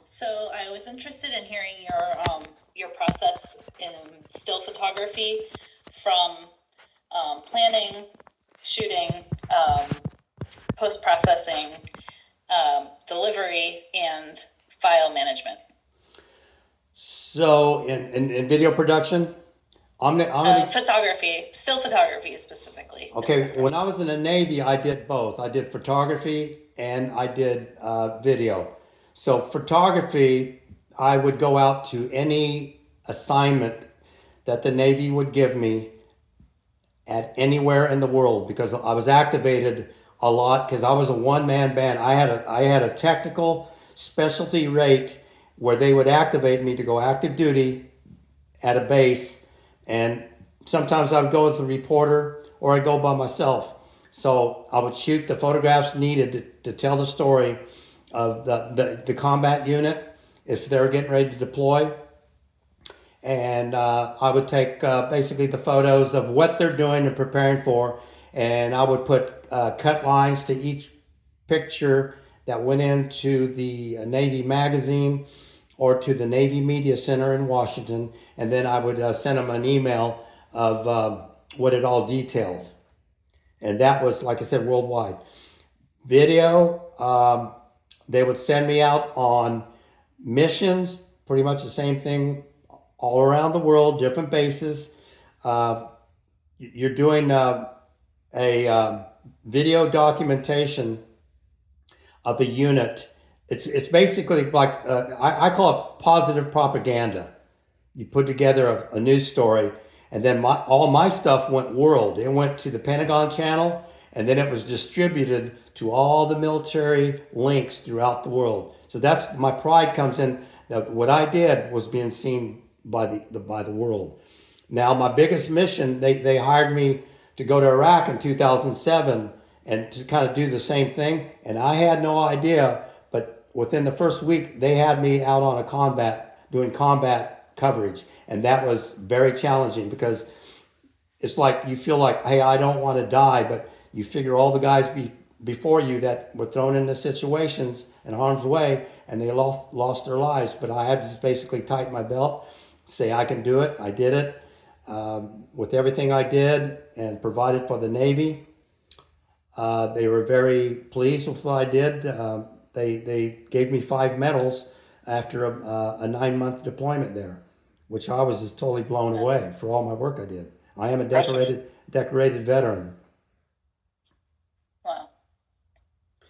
So I was interested in hearing your process in still photography from planning, shooting, post-processing, delivery, and file management. So in video production, Photography, still photography specifically. okay. When I was in the Navy, I did both. I did photography and I did video. So photography, I would go out to any assignment that the Navy would give me at anywhere in the world because I was activated a lot because I was a one-man band. I had a technical specialty rate where they would activate me to go active duty at a base, and sometimes I would go with a reporter or I'd go by myself. So I would shoot the photographs needed to tell the story of the combat unit if they were getting ready to deploy. And I would take basically the photos of what they're doing and preparing for, and I would put cut lines to each picture that went into the Navy magazine or to the Navy Media Center in Washington, and then I would send them an email of what it all detailed. And that was, like I said, worldwide. Video, they would send me out on missions, pretty much the same thing all around the world, different bases. Uh, you're doing a video documentation of a unit. It's basically like I call it positive propaganda. You put together a news story, and then all my stuff went world. It went to the Pentagon channel, and then it was distributed to all the military links throughout the world. So that's my pride comes in that what I did was being seen by the world. Now my biggest mission, they hired me to go to Iraq in 2007 and to kind of do the same thing, and I had no idea, but within the first week they had me out on doing combat coverage, and that was very challenging because it's like you feel like, hey, I don't want to die, but you figure all the guys before you that were thrown into situations in harm's way and they lost their lives. But I had to just basically tighten my belt, say I can do it. I did it with everything I did and provided for the Navy. They were very pleased with what I did. They gave me 5 medals after a 9-month deployment there, which I was just totally blown away for all my work I did. I am a decorated veteran. Wow.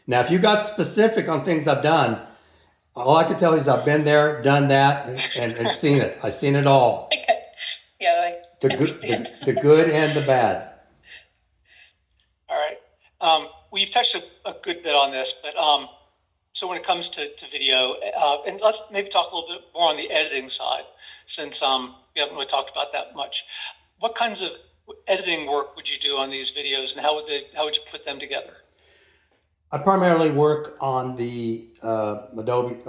Now, if you got specific on things I've done, all I can tell you is I've been there, done that, and seen it. I've seen it all. Okay. Yeah, I understand. The good and the bad. All right. Well, you've touched a good bit on this, but so when it comes to video, and let's maybe talk a little bit more on the editing side, since we haven't really talked about that much. What kinds of editing work would you do on these videos, and how would you put them together? I primarily work on the Adobe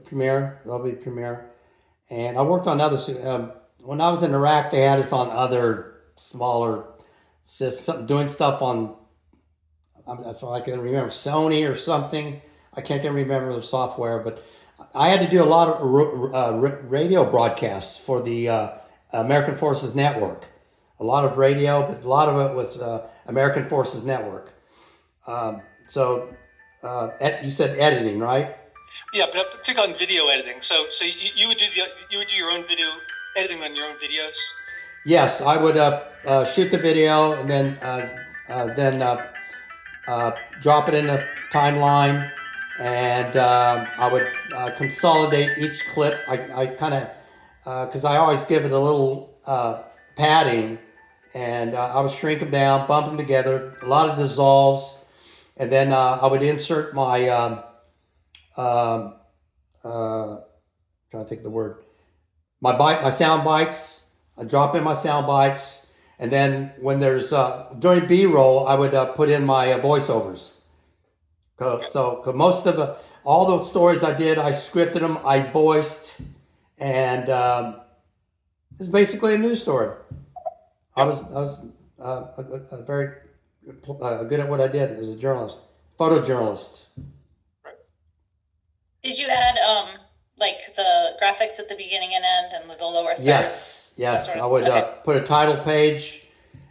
Premiere, and I worked on others. When I was in Iraq, they had us on other smaller systems, doing stuff on. If I can remember Sony or something. I can't remember the software, but I had to do a lot of radio broadcasts for the American Forces Network. A lot of radio, but a lot of it was American Forces Network. So you said editing, right? Yeah, but particularly on video editing. So you would do your own video editing on your own videos? Yes, I would shoot the video and then drop it in the timeline, and I would consolidate each clip. I kind of because I always give it a little padding, and I would shrink them down, bump them together, a lot of dissolves, and then I would insert my trying to think of the word, my sound bites. I drop in my sound bites, and then when there's during B-roll, I would put in my voiceovers. So most of all the stories I did, I scripted them, I voiced, and it's basically a news story. I was very good at what I did as a journalist, photojournalist. Did you add like the graphics at the beginning and end and the lower thirds? Yes, that yes. sort of- I would okay. put a title page,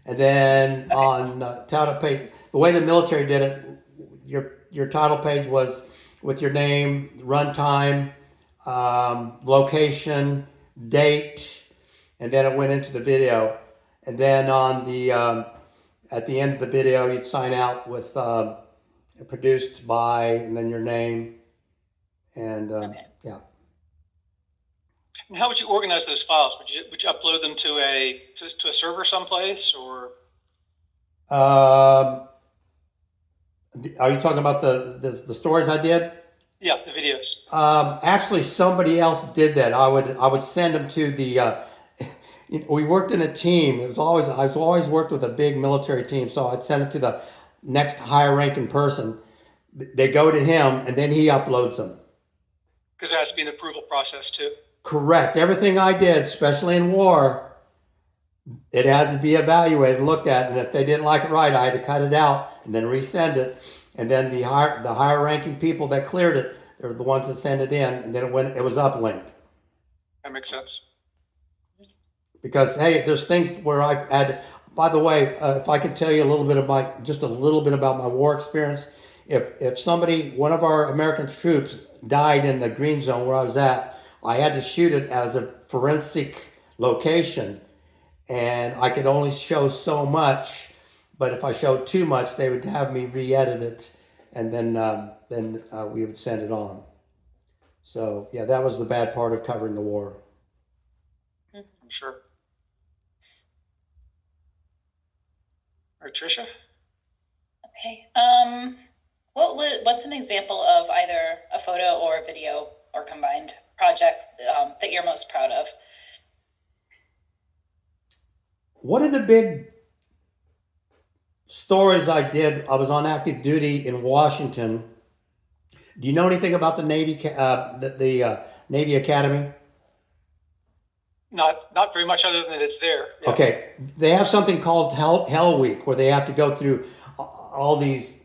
and then Okay. on title page, the way the military did it, your title page was with your name, runtime, location, date, and then it went into the video. And then on the at the end of the video, you'd sign out with produced by, and then your name, and Okay. yeah. And how would you organize those files? Would you upload them to a server someplace, or? Are you talking about the stories I did? Yeah, the videos. Actually, somebody else did that. I would send them to the. We worked in a team. I was always worked with a big military team, so I'd send it to the next higher ranking person. They go to him, and then he uploads them. Because there has to be an approval process too. Correct. Everything I did, especially in war, it had to be evaluated and looked at. And if they didn't like it right, I had to cut it out and then resend it. And then the higher ranking people that cleared it, they're the ones that sent it in, and then it was uplinked. That makes sense. Because hey, there's things where I've had. By the way, if I could tell you a little bit about my war experience, if somebody, one of our American troops, died in the green zone where I was at, I had to shoot it as a forensic location, and I could only show so much. But if I showed too much, they would have me re-edit it, and then we would send it on. So yeah, that was the bad part of covering the war. I'm sure. All right, Tricia? Okay. What's an example of either a photo or a video or combined project that you're most proud of? One of the big stories I did, I was on active duty in Washington. Do you know anything about the Navy, Navy Academy? Not very much other than it's there. Yeah. Okay, they have something called Hell Week, where they have to go through all these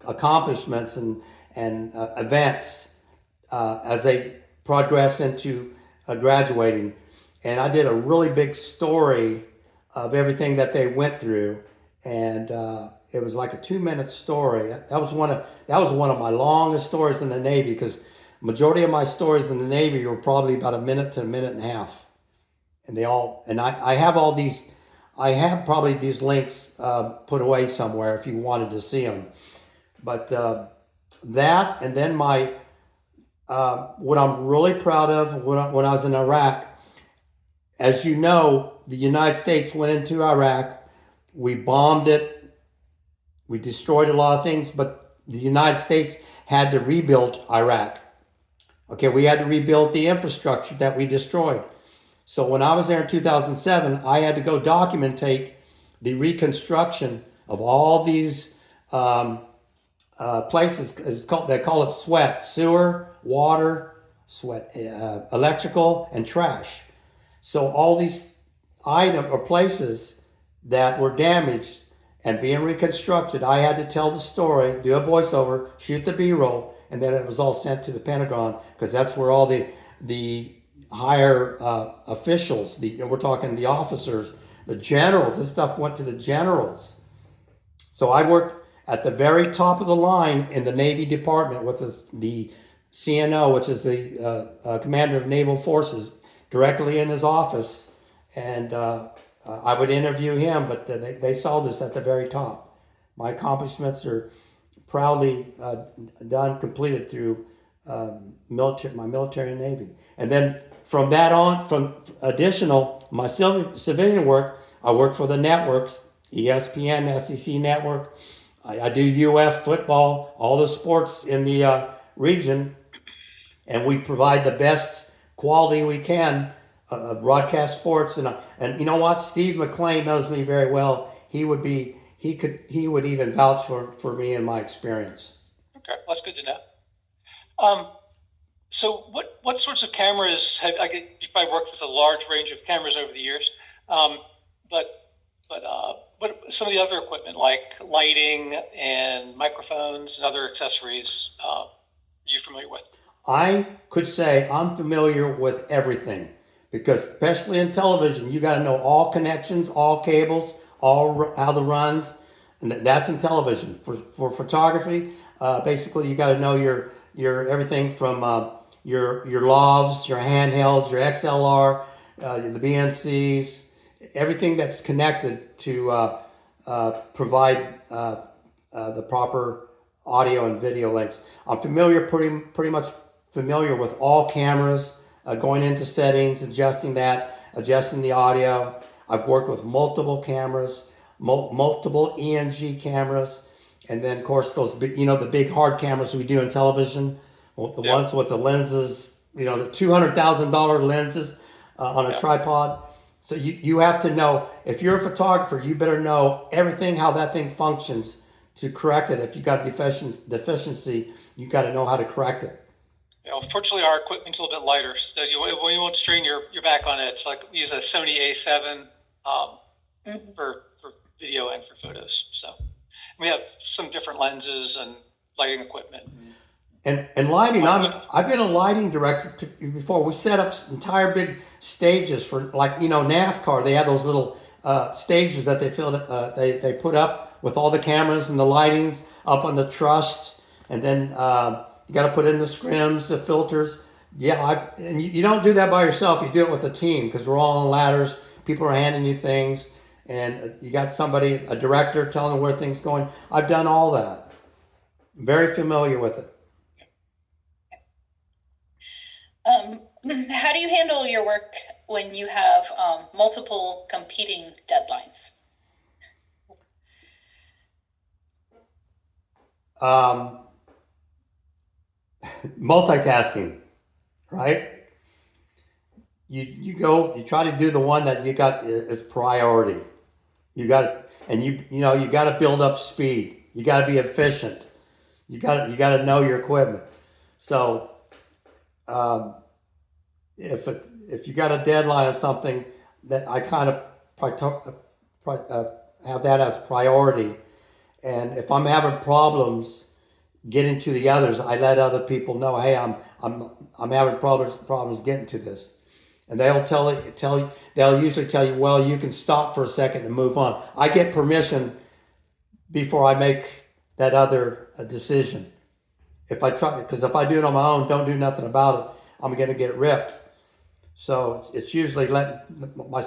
accomplishments and events as they progress into graduating. And I did a really big story of everything that they went through, and it was like a 2-minute story. That was one of my longest stories in the Navy, because majority of my stories in the Navy were probably about a minute to a minute and a half, and I have all these. I have probably these links put away somewhere if you wanted to see them. But that, and then my what I'm really proud of when I was in Iraq. As you know, the United States went into Iraq. We bombed it. We destroyed a lot of things, but the United States had to rebuild Iraq. Okay, we had to rebuild the infrastructure that we destroyed. So when I was there in 2007, I had to go documentate the reconstruction of all these places. They call it SWET: sewer, water, electrical, and trash. So all these items or places that were damaged and being reconstructed, I had to tell the story, do a voiceover, shoot the B-roll, and then it was all sent to the Pentagon, because that's where all the higher officials, we're talking the officers, the generals, this stuff went to the generals. So I worked at the very top of the line in the Navy Department with the CNO, which is the Commander of Naval Forces, directly in his office, and I would interview him, but they saw this at the very top. My accomplishments are proudly completed through my military and Navy. And then from that on, from additional, my civilian work, I work for the networks, ESPN, SEC network. I do UF football, all the sports in the region, and we provide the best quality we can broadcast sports. And you know what? Steve McLean knows me very well. He would even vouch for me and my experience. Okay, that's good to know. So what sorts of cameras you've probably worked with a large range of cameras over the years. But what some of the other equipment like lighting and microphones and other accessories you familiar with? I could say I'm familiar with everything because, especially in television, you got to know all connections, all cables, how the runs, and that's in television. For photography, basically, you got to know your everything from your lavs, your handhelds, your XLR, the BNCs, everything that's connected to provide the proper audio and video links. I'm pretty much familiar with all cameras, going into settings, adjusting the audio. I've worked with multiple cameras, multiple ENG cameras, and then of course those the big hard cameras we do in television, the ones with the lenses, the $200,000 lenses on a tripod. So you have to know, if you're a photographer, you better know everything, how that thing functions to correct it. If you got deficiency, you got to know how to correct it. Fortunately, our equipment's a little bit lighter, so you won't strain your back on it. It's like we use a Sony A7 for video and for photos. So we have some different lenses and lighting equipment. And lighting, I've been a lighting director before. We set up entire big stages for, like, NASCAR. They have those little stages that they put up with all the cameras and the lightings up on the truss, and then you got to put in the scrims, the filters. Yeah, and you don't do that by yourself. You do it with a team because we're all on ladders. People are handing you things, and you got somebody, a director, telling them where things going. I've done all that. Very familiar with it. How do you handle your work when you have multiple competing deadlines? Multitasking, right? You try to do the one that you got as priority. You got to build up speed. You got to be efficient. You got to know your equipment. So if you got a deadline on something, that I kind of have that as priority. And if I'm having problems getting to the others, I let other people know, hey, I'm having problems getting to this, and they'll usually tell you, well, you can stop for a second and move on. I get permission before I make that other decision. Because if I do it on my own, don't do nothing about it, I'm going to get ripped. So it's usually letting my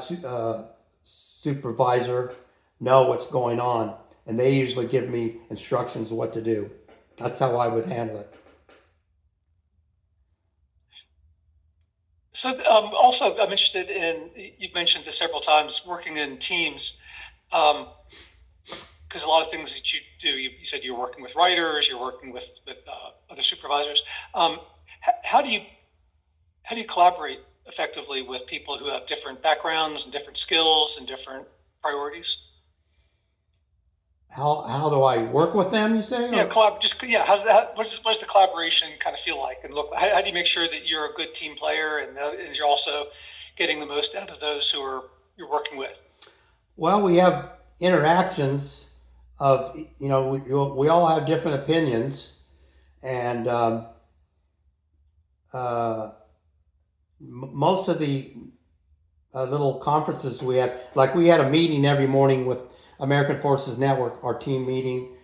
supervisor know what's going on, and they usually give me instructions of what to do. That's how I would handle it. So also, I'm interested in, you've mentioned this several times, working in teams, because a lot of things that you do, you said you're working with writers, you're working with other supervisors. How do you collaborate effectively with people who have different backgrounds and different skills and different priorities? How do I work with them, you say? Yeah, what does the collaboration kind of feel like and look? How do you make sure that you're a good team player and you're also getting the most out of those you're working with? Well, we have interactions of, we all have different opinions, and most of the little conferences we had, like we had a meeting every morning with American Forces Network, our team meeting.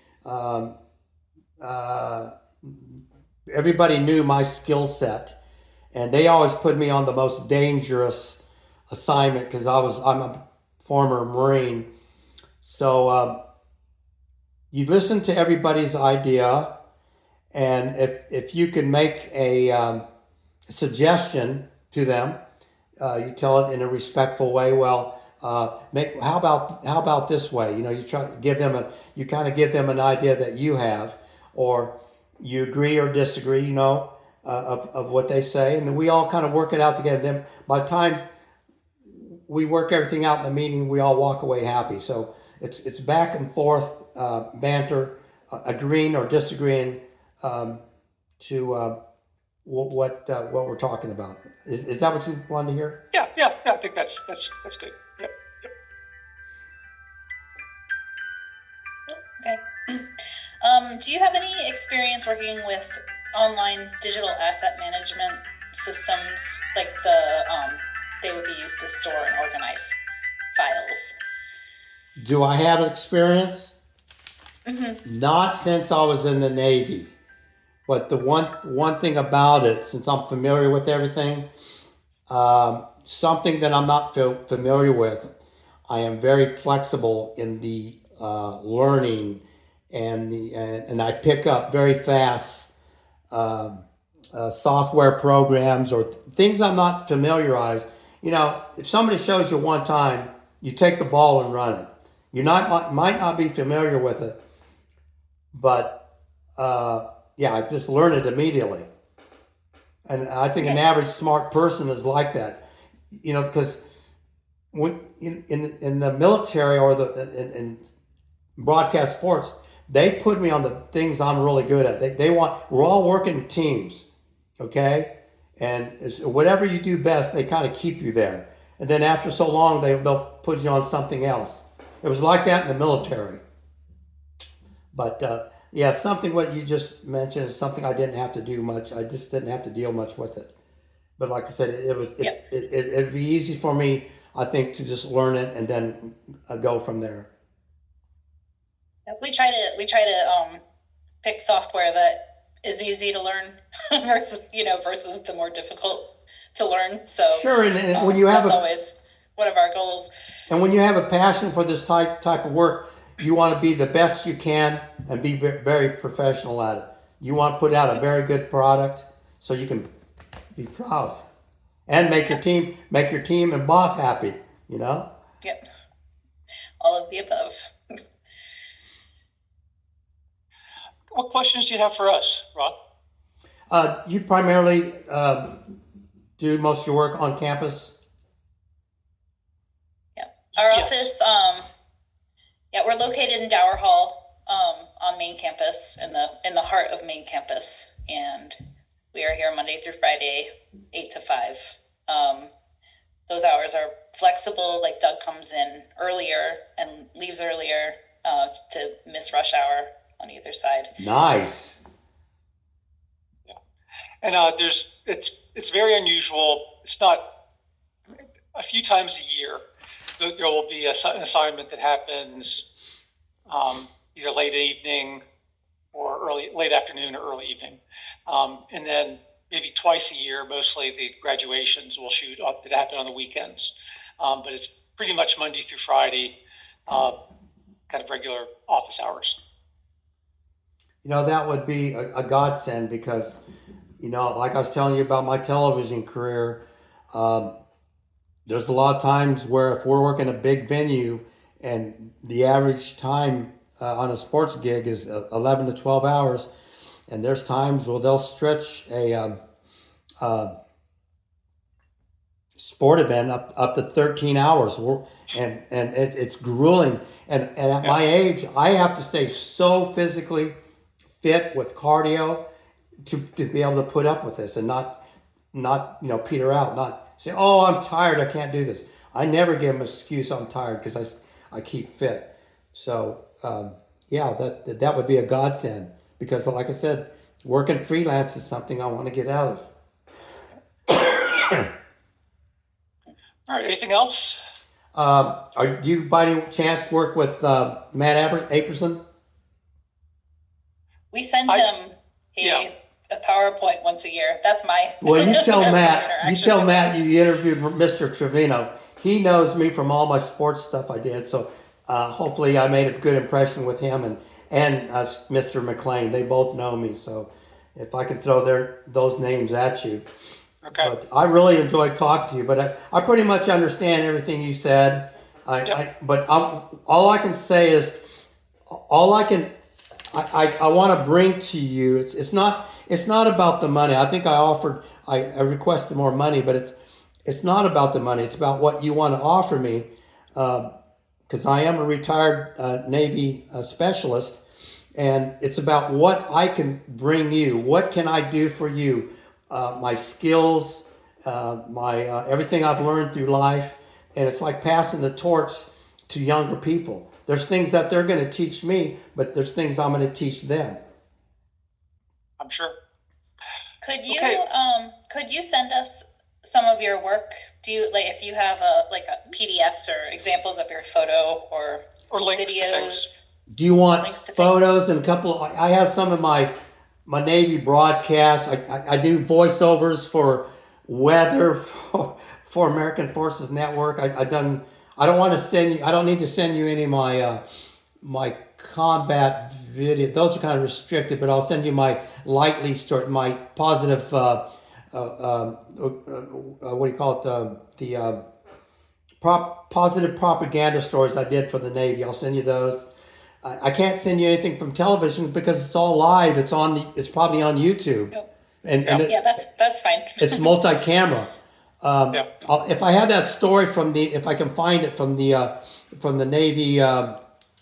Everybody knew my skill set, and they always put me on the most dangerous assignment because I'm a former Marine. So you listen to everybody's idea, and if you can make a suggestion to them, you tell it in a respectful way. Well, how about this way? You try to give them you kind of give them an idea that you have, or you agree or disagree, of what they say, and then we all kind of work it out together. Then by the time we work everything out in the meeting, we all walk away happy. So it's back and forth, banter, agreeing or disagreeing to what we're talking about. Is that what you wanted to hear? Yeah. I think that's good. Yep. Okay. Do you have any experience working with online digital asset management systems, like they would be used to store and organize files. Do I have experience? Mm-hmm. Not since I was in the Navy. But the one thing about it, since I'm familiar with everything, something that I'm not familiar with, I am very flexible in the learning and I pick up very fast um, software programs or things I'm not familiarized. You know, if somebody shows you one time, you take the ball and run it. You not might not be familiar with it, but yeah, I just learn it immediately. And I think an Okay. average smart person is like that, you know, because when in the military or in broadcast sports, they put me on the things I'm really good at. They want we're all working teams, okay, and whatever you do best, they kind of keep you there. And then after so long, they'll put you on something else. It was like that in the military. But yeah, something what you just mentioned is something I didn't have to do much. I just didn't have to deal much with it. But like I said, Yep. it'd be easy for me, I think, to just learn it and then go from there. Yep. We try to pick software that is easy to learn versus the more difficult to learn. So Sure, and when you have that's always one of our goals. and when you have a passion for this type of work, you want to be the best you can and be very professional at it. You want to put out a very good product so you can be proud and make your team and boss happy. You know. Yep. All of the above. What questions do you have for us, Rod? You primarily do most of your work on campus. Yep. Our Yes. office, we're located in Dower Hall, on main campus, in the heart of main campus, and we are here Monday through Friday, 8 to 5. Those hours are flexible. Like Doug comes in earlier and leaves earlier to miss rush hour on either side. Nice. And it's very unusual. It's not a few times a year. There will be an assignment that happens either late evening or late afternoon or early evening, and then maybe twice a year. Mostly the graduations will shoot up that happen on the weekends, but it's pretty much Monday through Friday, kind of regular office hours. You know, that would be a godsend because, you know, like I was telling you about my television career, there's a lot of times where if we're working a big venue and the average time on a sports gig is 11 to 12 hours, and there's times where they'll stretch a sport event up to 13 hours. And it's grueling. And at my age, I have to stay so physically fit with cardio to be able to put up with this and not peter out, not say, oh, I'm tired, I can't do this. I never give them an excuse I'm tired because I keep fit. So yeah, that would be a godsend because, like I said, working freelance is something I want to get out of. All right. Anything else? Are you by any chance work with Matt Aperson? We send him a PowerPoint once a year. That's my. Well, you tell that's my Matt. You interaction tell with Matt him. you interviewed Mr. Trevino. He knows me from all my sports stuff I did. So hopefully I made a good impression with him and Mr. McLean. They both know me. So if I can throw those names at you. Okay. But I really enjoyed talking to you. But I pretty much understand everything you said. All I can say is I want to bring to you. It's not about the money. I think I requested more money, but it's not about the money. It's about what you want to offer me, because I am a retired Navy specialist, and it's about what I can bring you. What can I do for you? My skills, my everything I've learned through life, and it's like passing the torch to younger people. There's things that they're going to teach me, but there's things I'm going to teach them. I'm sure. Okay. Could you send us some of your work? Do you like if you have PDFs or examples of your photo or links to things. videos? Do you want Links to photos and a couple? I have some of my Navy broadcasts. I do voiceovers for weather for American Forces Network. I done. I don't want to send you. I don't need to send you any of my my combat video. Those are kind of restricted, but I'll send you my lightly stored, my positive. What do you call it? The positive propaganda stories I did for the Navy. I'll send you those. I can't send you anything from television because it's all live. It's on. It's probably on YouTube, and Yeah, that's fine. it's multi-camera. Yeah. If I have that story from the, if I can find it from the Navy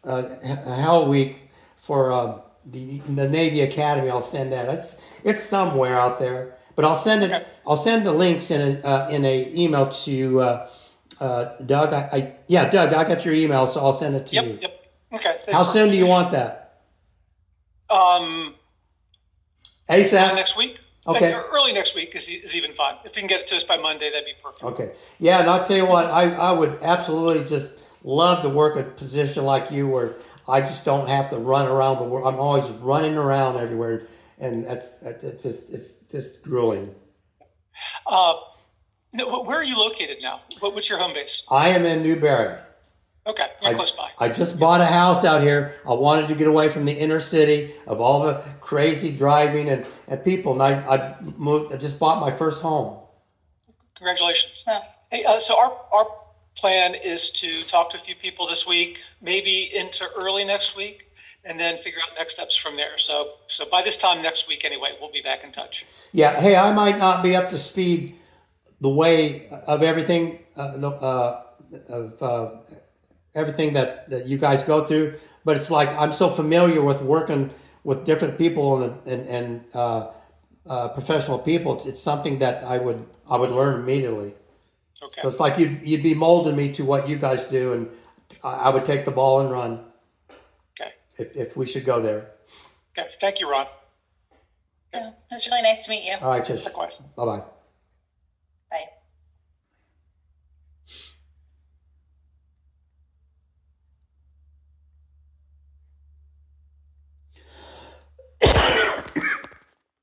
Hell Week for the Navy Academy, I'll send that. It's somewhere out there, but I'll send it. Okay. I'll send the links in a email to Doug. Doug, I got your email, so I'll send it to you. Yep. Okay. How soon do you want that? ASAP. Next week. Okay. Early next week is even fine. If you can get it to us by Monday, that'd be perfect. Okay. Yeah, and I'll tell you what, I would absolutely just love to work a position like you where I just don't have to run around the world. I'm always running around everywhere, and it's just grueling. Where are you located now? What's your home base? I am in Newberry. Okay, you're close by. I just bought a house out here. I wanted to get away from the inner city of all the crazy driving and people. And I moved. I just bought my first home. Congratulations. Yeah. Hey, so our plan is to talk to a few people this week, maybe into early next week, and then figure out next steps from there. So by this time next week, anyway, we'll be back in touch. Yeah. Hey, I might not be up to speed the way of everything everything that you guys go through, but it's like I'm so familiar with working with different people and professional people. It's something that I would learn immediately. Okay. So it's like you'd be molding me to what you guys do, and I would take the ball and run. Okay. If we should go there. Okay. Thank you, Ron. Yeah, it was really nice to meet you. All right, just Likewise. bye bye. Bye.